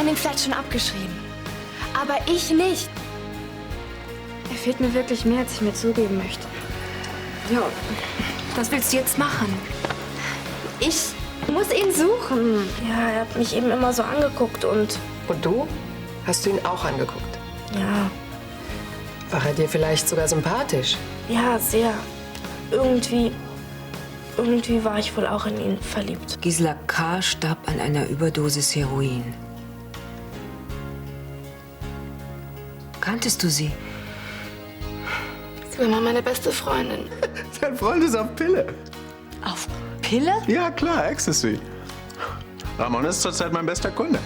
ihn vielleicht schon abgeschrieben. Aber ich nicht. Er fehlt mir wirklich mehr, als ich mir zugeben möchte. Ja, was willst du jetzt machen? Ich muss ihn suchen. Ja, er hat mich eben immer so angeguckt und... Und du? Hast du ihn auch angeguckt? Ja, War er dir vielleicht sogar sympathisch? ja, sehr. Irgendwie war ich wohl auch in ihn verliebt. Gisela K. starb an einer Überdosis Heroin. Kanntest du sie? Sie war mal meine beste Freundin. Dein Freund ist auf Pille. Auf Pille? Ja, klar, Ecstasy. Ramon ist zurzeit mein bester Kunde.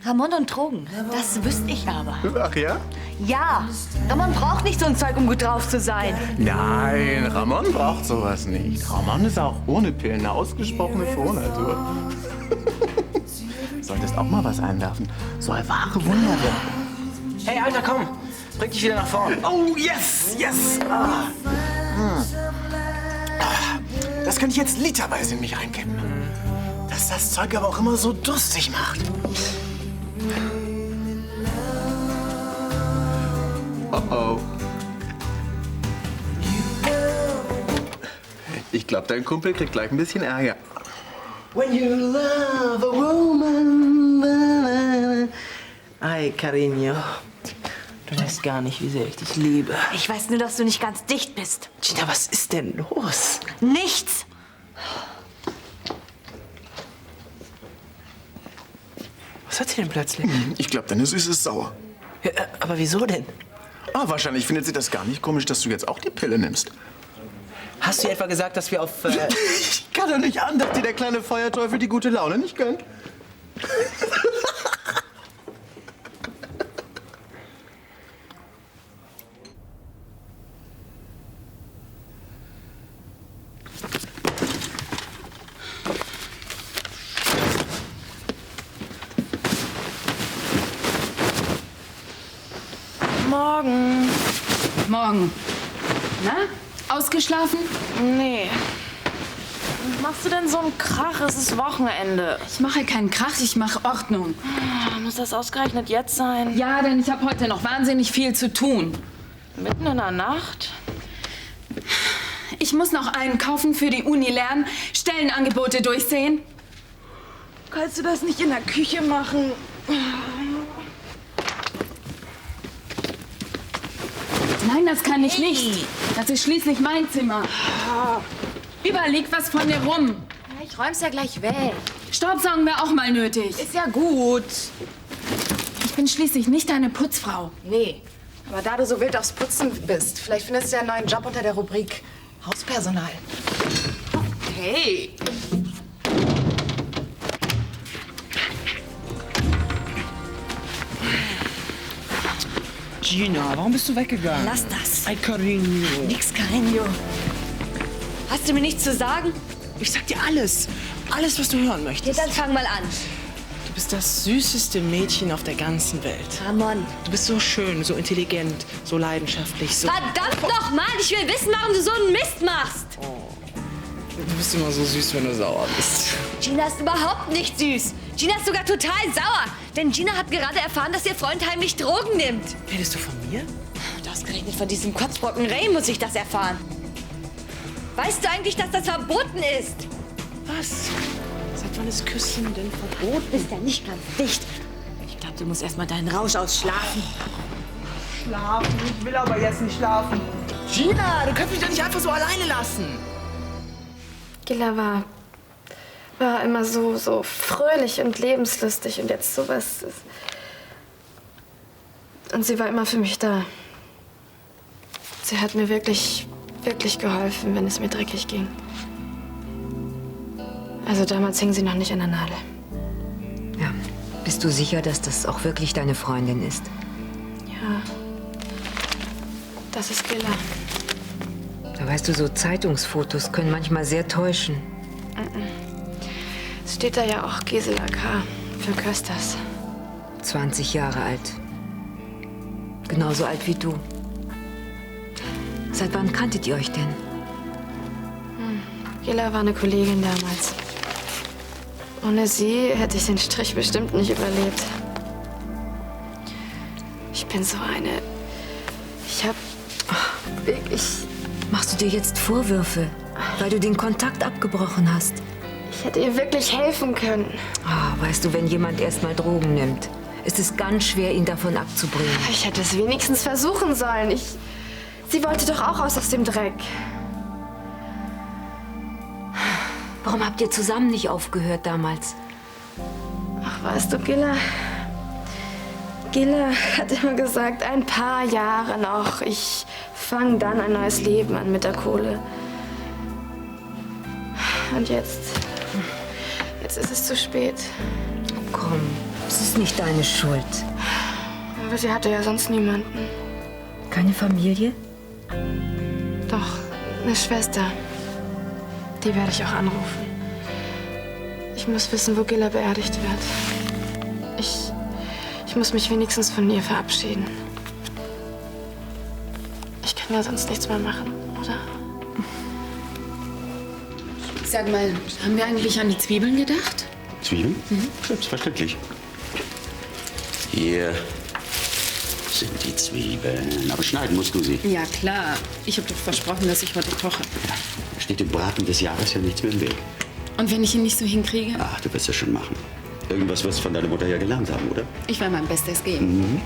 Ramon und Drogen, das wüsste ich aber. Ach ja? Ja, Ramon braucht nicht so ein Zeug, um gut drauf zu sein. Nein, Ramon braucht sowas nicht. Ramon ist auch ohne Pillen eine ausgesprochene Frohnatur. Solltest auch mal was einwerfen. So eine wahre Wunderwelt. Hey, Alter, komm! Bring dich wieder nach vorn. Oh, yes, yes. Das könnte ich jetzt literweise in mich reinkippen. Dass das Zeug aber auch immer so durstig macht. Oh. Ich glaube, dein Kumpel kriegt gleich ein bisschen Ärger. When you love a woman. Ay, Cariño. Du weißt gar nicht, wie sehr ich dich liebe. Ich weiß nur, dass du nicht ganz dicht bist. Gina, was ist denn los? Nichts. Was hat sie denn plötzlich? Ich glaube, deine Süße ist sauer. Ja, aber wieso denn? Ah, wahrscheinlich findet sie das gar nicht komisch, dass du jetzt auch die Pille nimmst. Hast du ihr etwa gesagt, dass wir auf... Ich kann doch nicht an, dass dir der kleine Feuerteufel die gute Laune nicht gönnt. Morgen. Morgen. Na, ausgeschlafen? Nee. Was machst du denn so einen Krach? Es ist Wochenende. Ich mache keinen Krach, ich mache Ordnung. Muss das ausgerechnet jetzt sein? Ja, denn ich habe heute noch wahnsinnig viel zu tun. Mitten in der Nacht? Ich muss noch einkaufen, für die Uni lernen, Stellenangebote durchsehen. Kannst du das nicht in der Küche machen? Nein, das kann ich nicht. Das ist schließlich mein Zimmer. Überall liegt was von mir rum. Ich räum's ja gleich weg. Staubsaugen wäre auch mal nötig. Ist ja gut. Ich bin schließlich nicht deine Putzfrau. Nee, aber da du so wild aufs Putzen bist, vielleicht findest du ja einen neuen Job unter der Rubrik Hauspersonal. Hey. Gina, warum bist du weggegangen? Lass das. Ay, Cariño. Nix, Cariño. Hast du mir nichts zu sagen? Ich sag dir alles. Alles, was du hören Ja, möchtest. dann fang mal an. Du bist das süßeste Mädchen auf der ganzen Welt. Ramon. Du bist so schön, so intelligent, so leidenschaftlich, so... Verdammt noch mal, ich will wissen, warum du so einen Mist machst. Du bist immer so süß, wenn du sauer bist. Gina ist überhaupt nicht süß. Gina ist sogar total sauer. Denn Gina hat gerade erfahren, dass ihr Freund heimlich Drogen nimmt. Redest du von mir? Und ausgerechnet von diesem Kotzbrocken Ray muss ich das erfahren. Weißt du eigentlich, dass das verboten ist? Was? Seit wann ist Küssen denn verboten? Du bist ja nicht ganz dicht. Ich glaube, du musst erst mal deinen Rausch ausschlafen. Schlafen? Ich will aber jetzt nicht schlafen. Gina, du kannst mich doch nicht einfach so alleine lassen. Gila war immer so fröhlich und lebenslustig und jetzt sowas. Und sie war immer für mich da. Sie hat mir wirklich geholfen, wenn es mir dreckig ging. Also damals hing sie noch nicht an der Nadel. Ja. Bist du sicher, dass das auch wirklich deine Freundin ist? Ja. Das ist Gilla. Da weißt du, so Zeitungsfotos können manchmal sehr täuschen. Es steht da ja auch Gisela K. für Kösters. 20 Jahre alt. Genauso alt wie du. Seit wann kanntet ihr euch denn? Gilla war eine Kollegin damals. Ohne sie hätte ich den Strich bestimmt nicht überlebt. Ich bin so eine... Ich hab... wirklich... Machst du dir jetzt Vorwürfe, weil du den Kontakt abgebrochen hast? Ich hätte ihr wirklich helfen können. Weißt du, wenn jemand erst mal Drogen nimmt, ist es ganz schwer, ihn davon abzubringen. Ich hätte es wenigstens versuchen sollen. Sie wollte doch auch aus dem Dreck. Warum habt ihr zusammen nicht aufgehört damals? Ach, weißt du, Gilla hat immer gesagt, ein paar Jahre noch. Ich fange dann ein neues Leben an mit der Kohle. Und jetzt ist es zu spät. Komm, es ist nicht deine Schuld. Aber sie hatte ja sonst niemanden. Keine Familie? Doch, eine Schwester. Die werde ich auch anrufen. Ich muss wissen, wo Gilla beerdigt wird. Ich muss mich wenigstens von ihr verabschieden. Ich kann ja sonst nichts mehr machen, oder? Sag mal, haben wir eigentlich an die Zwiebeln gedacht? Zwiebeln? Selbstverständlich. Hier sind die Zwiebeln. Aber schneiden musst du sie. Ja, klar. Ich habe doch versprochen, dass ich heute koche. Da steht dem Braten des Jahres ja nichts mehr im Weg. Und wenn ich ihn nicht so hinkriege? Ach, du wirst es schon machen. Irgendwas wirst du von deiner Mutter ja gelernt haben, oder? Ich werde mein Bestes geben.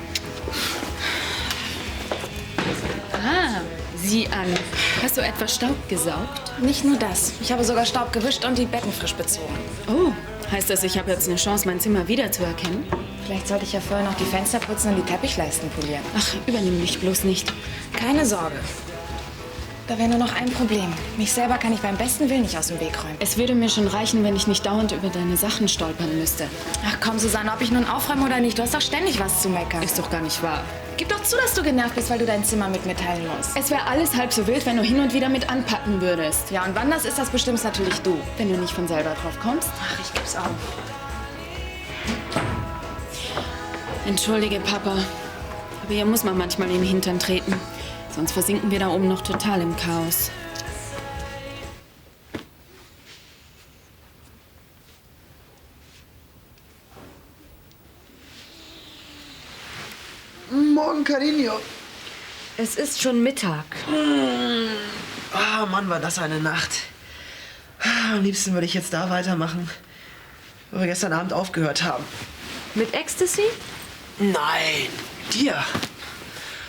Sieh an. Hast du etwas Staub gesaugt? Nicht nur das. Ich habe sogar Staub gewischt und die Betten frisch bezogen. Oh, heißt das, ich habe jetzt eine Chance, mein Zimmer wiederzuerkennen? Vielleicht sollte ich ja vorher noch die Fenster putzen und die Teppichleisten polieren. Ach, übernimm mich bloß nicht. Keine Sorge. Da wäre nur noch ein Problem. Mich selber kann ich beim besten Willen nicht aus dem Weg räumen. Es würde mir schon reichen, wenn ich nicht dauernd über deine Sachen stolpern müsste. Ach komm, Susanne, ob ich nun aufräume oder nicht, du hast doch ständig was zu meckern. Ist doch gar nicht wahr. Gib doch zu, dass du genervt bist, weil du dein Zimmer mit mir teilen musst. Es wäre alles halb so wild, wenn du hin und wieder mit anpacken würdest. Ja, und wann das ist, das bestimmst natürlich du. Wenn du nicht von selber drauf kommst. Ach, ich geb's auch. Entschuldige, Papa. Aber hier muss man manchmal in den Hintern treten. Sonst versinken wir da oben noch total im Chaos. Morgen, Carino. Es ist schon Mittag. Ah, Mann, war das eine Nacht. Am liebsten würde ich jetzt da weitermachen, wo wir gestern Abend aufgehört haben. Mit Ecstasy? Nein, dir.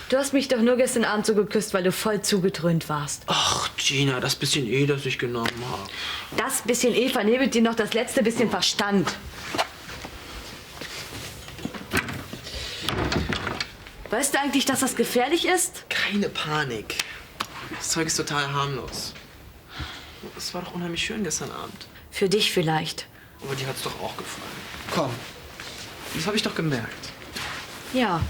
Du hast mich doch nur gestern Abend so geküsst, weil du voll zugedröhnt warst. Ach, Gina, das bisschen das ich genommen habe. Das bisschen vernebelt dir noch das letzte bisschen Verstand. Weißt du eigentlich, dass das gefährlich ist? Keine Panik. Das Zeug ist total harmlos. Es war doch unheimlich schön gestern Abend. Für dich vielleicht. Aber dir hat's doch auch gefallen. Komm, das habe ich doch gemerkt. Ja,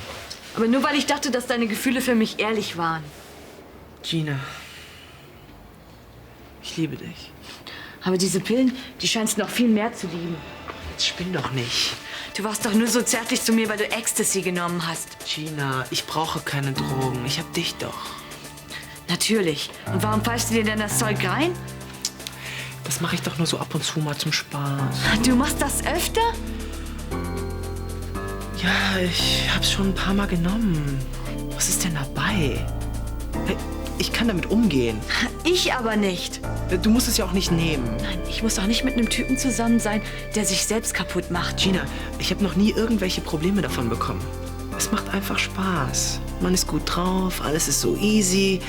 aber nur weil ich dachte, dass deine Gefühle für mich ehrlich waren. Gina, ich liebe dich. Aber diese Pillen, die scheinst du noch viel mehr zu lieben. Jetzt spinn doch nicht. Du warst doch nur so zärtlich zu mir, weil du Ecstasy genommen hast. Gina, ich brauche keine Drogen. Ich hab dich doch. Natürlich. Und warum pfeifst du dir denn das Zeug rein? Das mache ich doch nur so ab und zu mal zum Spaß. Du machst das öfter? Ja, ich hab's schon ein paar Mal genommen. Was ist denn dabei? Ich kann damit umgehen. Ich aber nicht. Du musst es ja auch nicht nehmen. Nein, ich muss auch nicht mit einem Typen zusammen sein, der sich selbst kaputt macht. Gina, ich habe noch nie irgendwelche Probleme davon bekommen. Es macht einfach Spaß. Man ist gut drauf, alles ist so easy.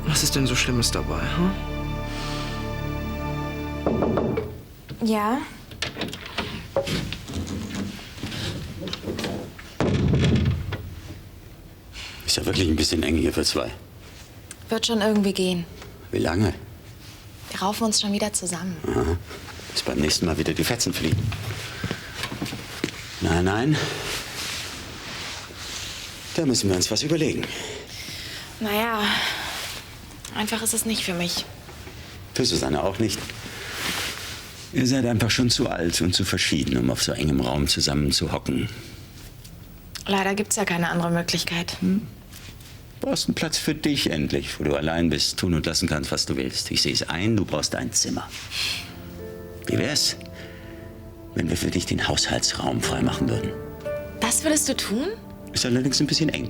Was ist denn so Schlimmes dabei, hm? Ja? Ist ja wirklich ein bisschen eng hier für zwei. Wird schon irgendwie gehen. Wie lange? Wir raufen uns schon wieder zusammen. Aha. Bis beim nächsten Mal wieder die Fetzen fliegen. Nein, nein. Da müssen wir uns was überlegen. Naja, einfach ist es nicht für mich. Für Susanne auch nicht. Ihr seid einfach schon zu alt und zu verschieden, um auf so engem Raum zusammen zu hocken. Leider gibt's ja keine andere Möglichkeit. Du brauchst einen Platz für dich endlich, wo du allein bist, tun und lassen kannst, was du willst. Ich sehe es ein, du brauchst ein Zimmer. Wie wär's, wenn wir für dich den Haushaltsraum freimachen würden? Das würdest du tun? Ist allerdings ein bisschen eng.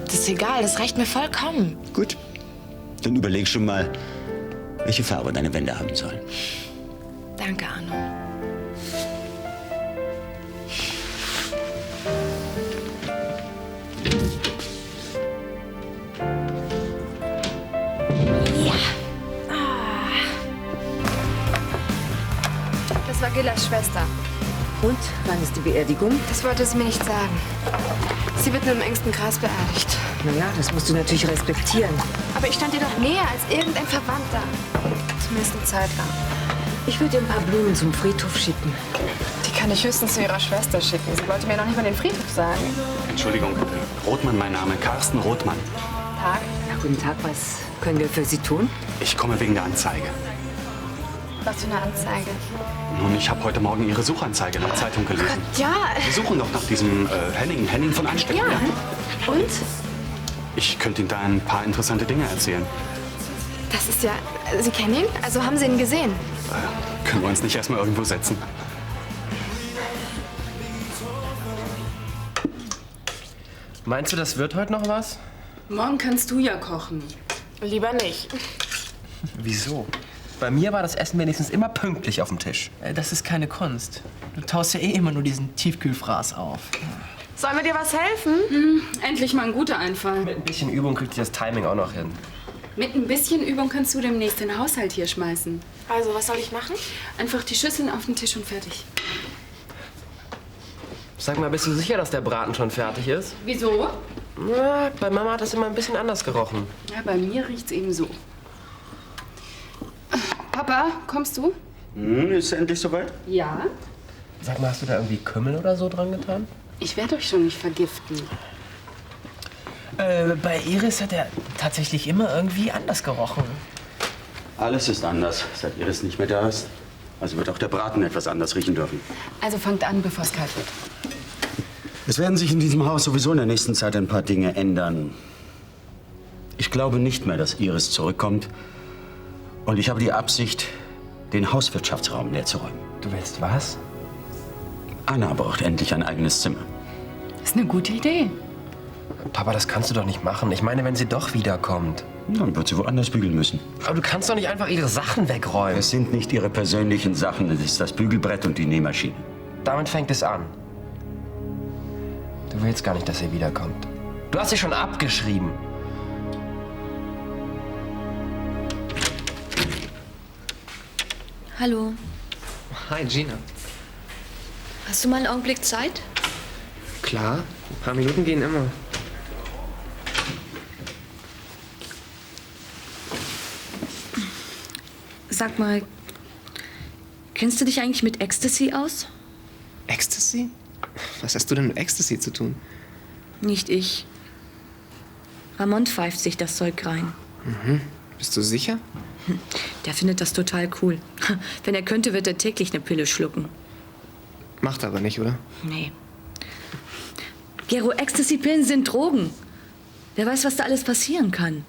Das ist egal, das reicht mir vollkommen. Gut, dann überleg schon mal, welche Farbe deine Wände haben sollen. Danke, Arno. Das war Gillas Schwester. Und? Wann ist die Beerdigung? Das wollte sie mir nicht sagen. Sie wird nur im engsten Kreis beerdigt. Naja, das musst du natürlich respektieren. Aber ich stand ihr doch näher als irgendein Verwandter. Zumindest eine Zeit lang. Ich würde dir ein paar Blumen zum Friedhof schicken. Die kann ich höchstens zu ihrer Schwester schicken. Sie wollte mir noch nicht mal den Friedhof sagen. Entschuldigung, Rothmann mein Name, Carsten Rothmann. Tag. Na, guten Tag, was können wir für Sie tun? Ich komme wegen der Anzeige. Was für eine Anzeige? Nun, ich habe heute Morgen Ihre Suchanzeige in der Zeitung gelesen. Ja. Sie suchen doch nach diesem Henning von Anstecken. Ja. Und? Ich könnte Ihnen da ein paar interessante Dinge erzählen. Das ist ja... Sie kennen ihn? Also haben Sie ihn gesehen? Können wir uns nicht erstmal irgendwo setzen? Meinst du, das wird heute noch was? Morgen kannst du ja kochen. Lieber nicht. Wieso? Bei mir war das Essen wenigstens immer pünktlich auf dem Tisch. Das ist keine Kunst. Du taust ja eh immer nur diesen Tiefkühlfraß auf. Sollen wir dir was helfen? Endlich mal ein guter Einfall. Mit ein bisschen Übung kriegt ihr das Timing auch noch hin. Mit ein bisschen Übung kannst du demnächst den Haushalt hier schmeißen. Also, was soll ich machen? Einfach die Schüsseln auf den Tisch und fertig. Sag mal, bist du sicher, dass der Braten schon fertig ist? Wieso? Na, bei Mama hat das immer ein bisschen anders gerochen. Ja, bei mir riecht's eben so. Papa, kommst du? Ist endlich soweit? Ja. Sag mal, hast du da irgendwie Kümmel oder so dran getan? Ich werde euch schon nicht vergiften. Bei Iris hat er tatsächlich immer irgendwie anders gerochen. Alles ist anders, seit Iris nicht mehr da ist. Also wird auch der Braten etwas anders riechen dürfen. Also fangt an, bevor es kalt wird. Es werden sich in diesem Haus sowieso in der nächsten Zeit ein paar Dinge ändern. Ich glaube nicht mehr, dass Iris zurückkommt. Und ich habe die Absicht, den Hauswirtschaftsraum leer zu räumen. Du willst was? Anna braucht endlich ein eigenes Zimmer. Das ist eine gute Idee. Papa, das kannst du doch nicht machen. Ich meine, wenn sie doch wiederkommt. Dann wird sie woanders bügeln müssen. Aber du kannst doch nicht einfach ihre Sachen wegräumen. Es sind nicht ihre persönlichen Sachen. Es ist das Bügelbrett und die Nähmaschine. Damit fängt es an. Du willst gar nicht, dass sie wiederkommt. Du hast sie schon abgeschrieben. Hallo. Hi, Gina. Hast du mal einen Augenblick Zeit? Klar, ein paar Minuten gehen immer. Sag mal, kennst du dich eigentlich mit Ecstasy aus? Ecstasy? Was hast du denn mit Ecstasy zu tun? Nicht ich. Ramon pfeift sich das Zeug rein. Mhm. Bist du sicher? Der findet das total cool. Wenn er könnte, wird er täglich eine Pille schlucken. Macht aber nicht, oder? Nee. Gero, Ecstasy-Pillen sind Drogen. Wer weiß, was da alles passieren kann.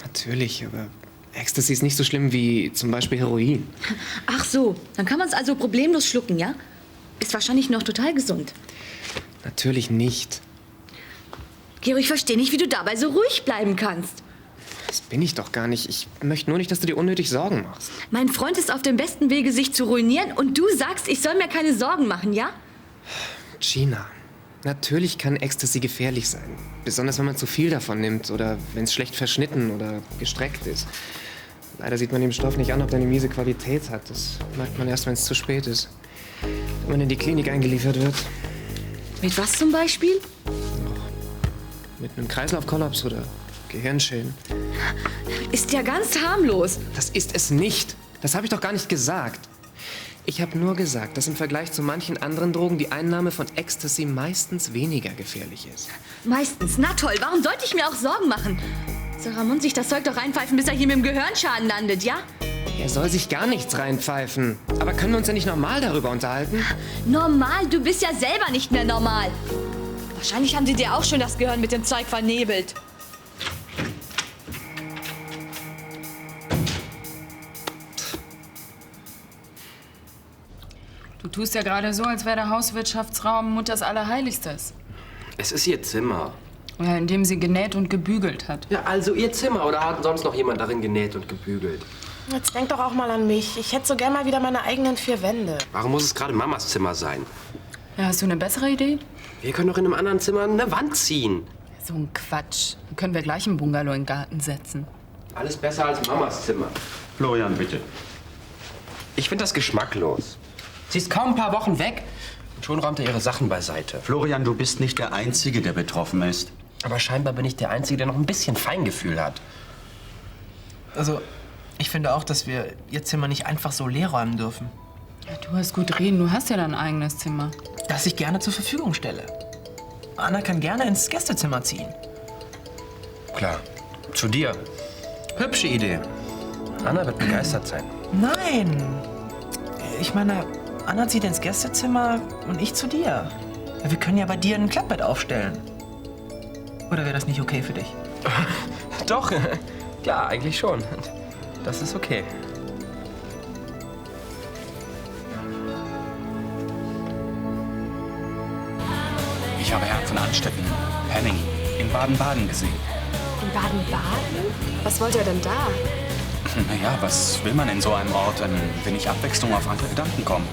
Natürlich, aber Ecstasy ist nicht so schlimm wie zum Beispiel Heroin. Ach so, dann kann man es also problemlos schlucken, ja? Ist wahrscheinlich noch total gesund. Natürlich nicht. Gero, ich verstehe nicht, wie du dabei so ruhig bleiben kannst. Das bin ich doch gar nicht. Ich möchte nur nicht, dass du dir unnötig Sorgen machst. Mein Freund ist auf dem besten Wege, sich zu ruinieren und du sagst, ich soll mir keine Sorgen machen, ja? Gina, natürlich kann Ecstasy gefährlich sein. Besonders, wenn man zu viel davon nimmt oder wenn es schlecht verschnitten oder gestreckt ist. Leider sieht man dem Stoff nicht an, ob der eine miese Qualität hat. Das merkt man erst, wenn es zu spät ist. Wenn man in die Klinik eingeliefert wird. Mit was zum Beispiel? Mit einem Kreislaufkollaps oder Gehirnschäden. Ist ja ganz harmlos. Das ist es nicht. Das habe ich doch gar nicht gesagt. Ich habe nur gesagt, dass im Vergleich zu manchen anderen Drogen die Einnahme von Ecstasy meistens weniger gefährlich ist. Meistens. Na toll, warum sollte ich mir auch Sorgen machen? Soll Ramon sich das Zeug doch reinpfeifen, bis er hier mit dem Gehirnschaden landet, ja? Er soll sich gar nichts reinpfeifen. Aber können wir uns ja nicht normal darüber unterhalten? Normal? Du bist ja selber nicht mehr normal. Wahrscheinlich haben sie dir auch schon das Gehirn mit dem Zeug vernebelt. Du tust ja gerade so, als wäre der Hauswirtschaftsraum Mutters Allerheiligstes. Es ist ihr Zimmer. Ja, in dem sie genäht und gebügelt hat. Ja, also ihr Zimmer. Oder hat sonst noch jemand darin genäht und gebügelt? Jetzt denk doch auch mal an mich. Ich hätte so gern mal wieder meine eigenen 4 Wände. Warum muss es gerade Mamas Zimmer sein? Ja, hast du eine bessere Idee? Wir können doch in einem anderen Zimmer eine Wand ziehen. So ein Quatsch. Dann können wir gleich ein Bungalow in den Garten setzen. Alles besser als Mamas Zimmer. Florian, bitte. Ich finde das geschmacklos. Sie ist kaum ein paar Wochen weg und schon räumt er ihre Sachen beiseite. Florian, du bist nicht der Einzige, der betroffen ist. Aber scheinbar bin ich der Einzige, der noch ein bisschen Feingefühl hat. Also, ich finde auch, dass wir ihr Zimmer nicht einfach so leer räumen dürfen. Ja, du hast gut reden, du hast ja dein eigenes Zimmer. Das ich gerne zur Verfügung stelle. Anna kann gerne ins Gästezimmer ziehen. Klar. Zu dir. Hübsche Idee. Anna wird begeistert sein. Nein! Ich meine, Anna zieht ins Gästezimmer und ich zu dir. Ja, wir können ja bei dir ein Klappbett aufstellen. Oder wäre das nicht okay für dich? Doch, klar, eigentlich schon. Das ist okay. Ich habe Herrn von Anstetten, Henning, in Baden-Baden gesehen. In Baden-Baden? Was wollt ihr denn da? Naja, was will man in so einem Ort, ein wenig Abwechslung auf andere Gedanken kommen?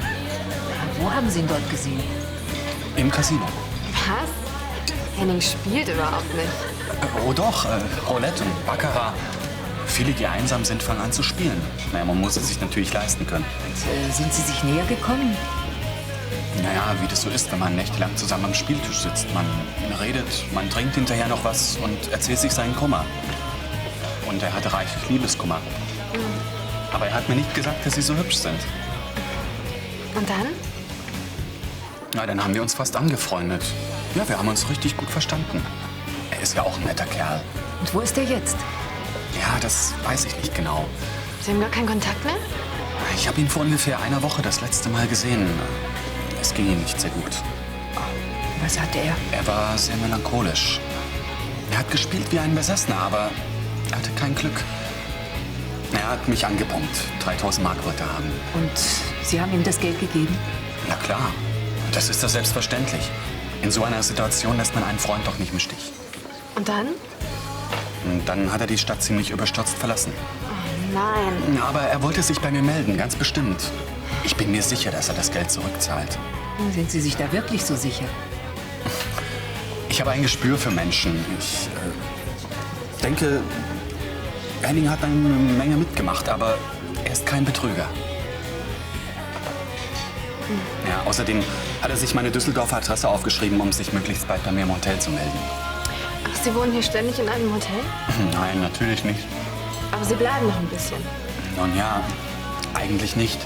Wo haben Sie ihn dort gesehen? Im Casino. Was? Henning spielt überhaupt nicht. Oh doch, Roulette und Baccarat. Viele, die einsam sind, fangen an zu spielen. Naja, man muss es sich natürlich leisten können. Sind Sie sich näher gekommen? Naja, wie das so ist, wenn man nächtelang zusammen am Spieltisch sitzt. Man redet, man trinkt hinterher noch was und erzählt sich seinen Kummer. Und er hatte reichlich Liebeskummer. Aber er hat mir nicht gesagt, dass sie so hübsch sind. Und dann? Na, dann haben wir uns fast angefreundet. Ja, wir haben uns richtig gut verstanden. Er ist ja auch ein netter Kerl. Und wo ist er jetzt? Ja, das weiß ich nicht genau. Sie haben gar keinen Kontakt mehr? Ich habe ihn vor ungefähr einer Woche das letzte Mal gesehen. Es ging ihm nicht sehr gut. Was hatte er? Er war sehr melancholisch. Er hat gespielt wie ein Besessener, aber er hatte kein Glück. Er hat mich angepumpt. 3000 Mark wollte er haben. Und Sie haben ihm das Geld gegeben? Na klar. Das ist doch selbstverständlich. In so einer Situation lässt man einen Freund doch nicht im Stich. Und dann? Und dann hat er die Stadt ziemlich überstürzt verlassen. Oh nein. Aber er wollte sich bei mir melden, ganz bestimmt. Ich bin mir sicher, dass er das Geld zurückzahlt. Sind Sie sich da wirklich so sicher? Ich habe ein Gespür für Menschen. Ich denke, Henning hat eine Menge mitgemacht, aber er ist kein Betrüger. Ja, außerdem hat er sich meine Düsseldorfer Adresse aufgeschrieben, um sich möglichst bald bei mir im Hotel zu melden. Ach, Sie wohnen hier ständig in einem Hotel? Nein, natürlich nicht. Aber Sie bleiben noch ein bisschen. Nun ja, eigentlich nicht.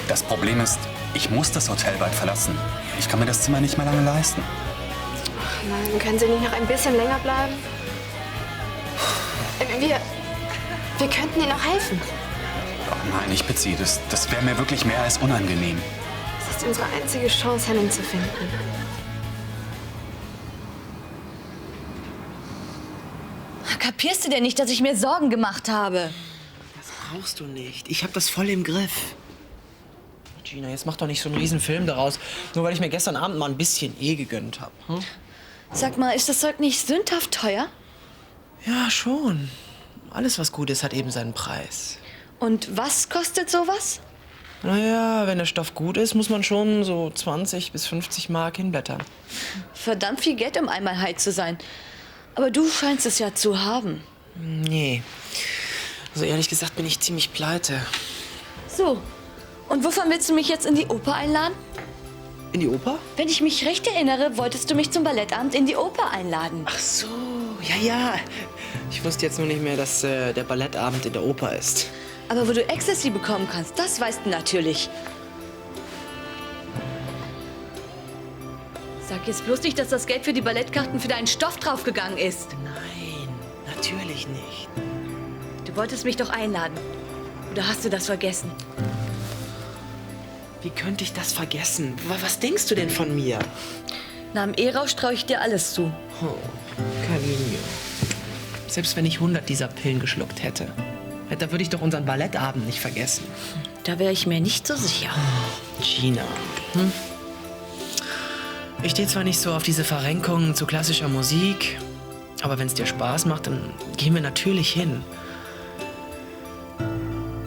Das Problem ist, ich muss das Hotel bald verlassen. Ich kann mir das Zimmer nicht mehr lange leisten. Ach nein, können Sie nicht noch ein bisschen länger bleiben? Wir könnten Ihnen auch helfen. Oh nein, ich bitte Sie, das wäre mir wirklich mehr als unangenehm. Das ist unsere einzige Chance, Henning zu finden. Kapierst du denn nicht, dass ich mir Sorgen gemacht habe? Das brauchst du nicht. Ich hab das voll im Griff. Gina, jetzt mach doch nicht so einen riesen Film daraus, nur weil ich mir gestern Abend mal ein bisschen gegönnt habe. Hm? Sag mal, ist das Zeug nicht sündhaft teuer? Ja, schon. Alles, was gut ist, hat eben seinen Preis. Und was kostet sowas? Naja, wenn der Stoff gut ist, muss man schon so 20 bis 50 Mark hinblättern. Verdammt viel Geld, um einmal high zu sein. Aber du scheinst es ja zu haben. Nee. Also ehrlich gesagt bin ich ziemlich pleite. So. Und wovon willst du mich jetzt in die Oper einladen? In die Oper? Wenn ich mich recht erinnere, wolltest du mich zum Ballettabend in die Oper einladen. Ach so, ja. Ich wusste jetzt nur nicht mehr, dass der Ballettabend in der Oper ist. Aber wo du Ecstasy bekommen kannst, das weißt du natürlich. Sag jetzt bloß nicht, dass das Geld für die Ballettkarten für deinen Stoff draufgegangen ist. Nein, natürlich nicht. Du wolltest mich doch einladen. Oder hast du das vergessen? Wie könnte ich das vergessen? Was denkst du denn von mir? Nach dem Ehrausch traue ich dir alles zu. Oh, Carlinho. Selbst wenn ich 100 dieser Pillen geschluckt hätte, da würde ich doch unseren Ballettabend nicht vergessen. Da wäre ich mir nicht so sicher. Gina. Ich stehe zwar nicht so auf diese Verrenkungen zu klassischer Musik, aber wenn es dir Spaß macht, dann gehen wir natürlich hin.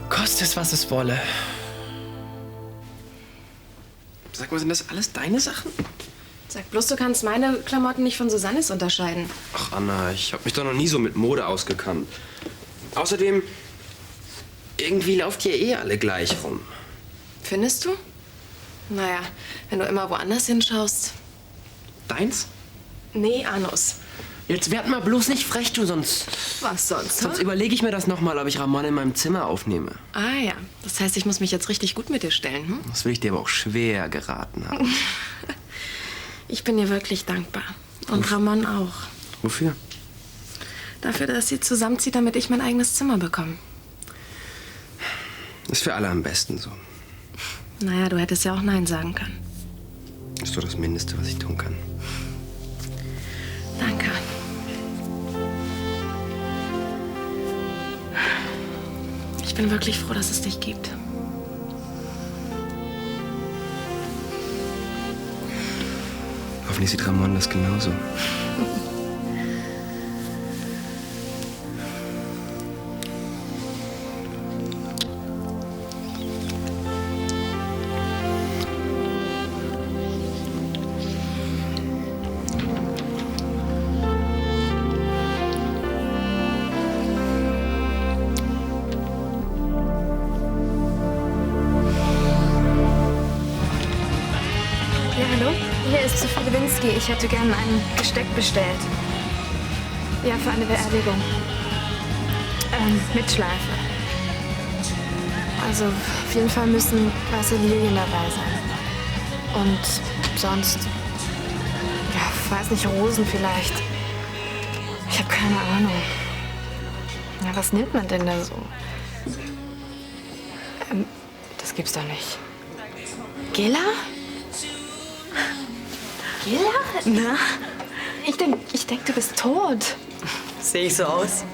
Koste es, was es wolle. Sag mal, sind das alles deine Sachen? Sag bloß, du kannst meine Klamotten nicht von Susannes unterscheiden. Ach, Anna, ich habe mich doch noch nie so mit Mode ausgekannt. Außerdem, irgendwie lauft ihr eh alle gleich rum. Findest du? Naja, wenn du immer woanders hinschaust. Deins? Nee, Anus. Jetzt werd mal bloß nicht frech, du, sonst... Was sonst? Sonst überlege ich mir das noch mal, ob ich Ramon in meinem Zimmer aufnehme. Ah ja, das heißt, ich muss mich jetzt richtig gut mit dir stellen, hm? Das will ich dir aber auch schwer geraten haben. Ich bin dir wirklich dankbar. Und Ramon auch. Wofür? Dafür, dass sie zusammenzieht, damit ich mein eigenes Zimmer bekomme. Ist für alle am besten so. Naja, du hättest ja auch Nein sagen können. Ist doch das Mindeste, was ich tun kann. Danke. Ich bin wirklich froh, dass es dich gibt. Hoffentlich sieht Ramon das genauso. Ja, hallo? Hier ist Sophie Lewinsky. Ich hätte gern ein Gesteck bestellt. Ja, für eine Beerdigung. Mit Schleife. Also, auf jeden Fall müssen weiße Lilien dabei sein. Und sonst, ja, weiß nicht, Rosen vielleicht. Ich habe keine Ahnung. Ja, was nimmt man denn da so? Das gibt's doch nicht. Gela? Gela? Na? Ich denk, du bist tot. Sehe ich so aus?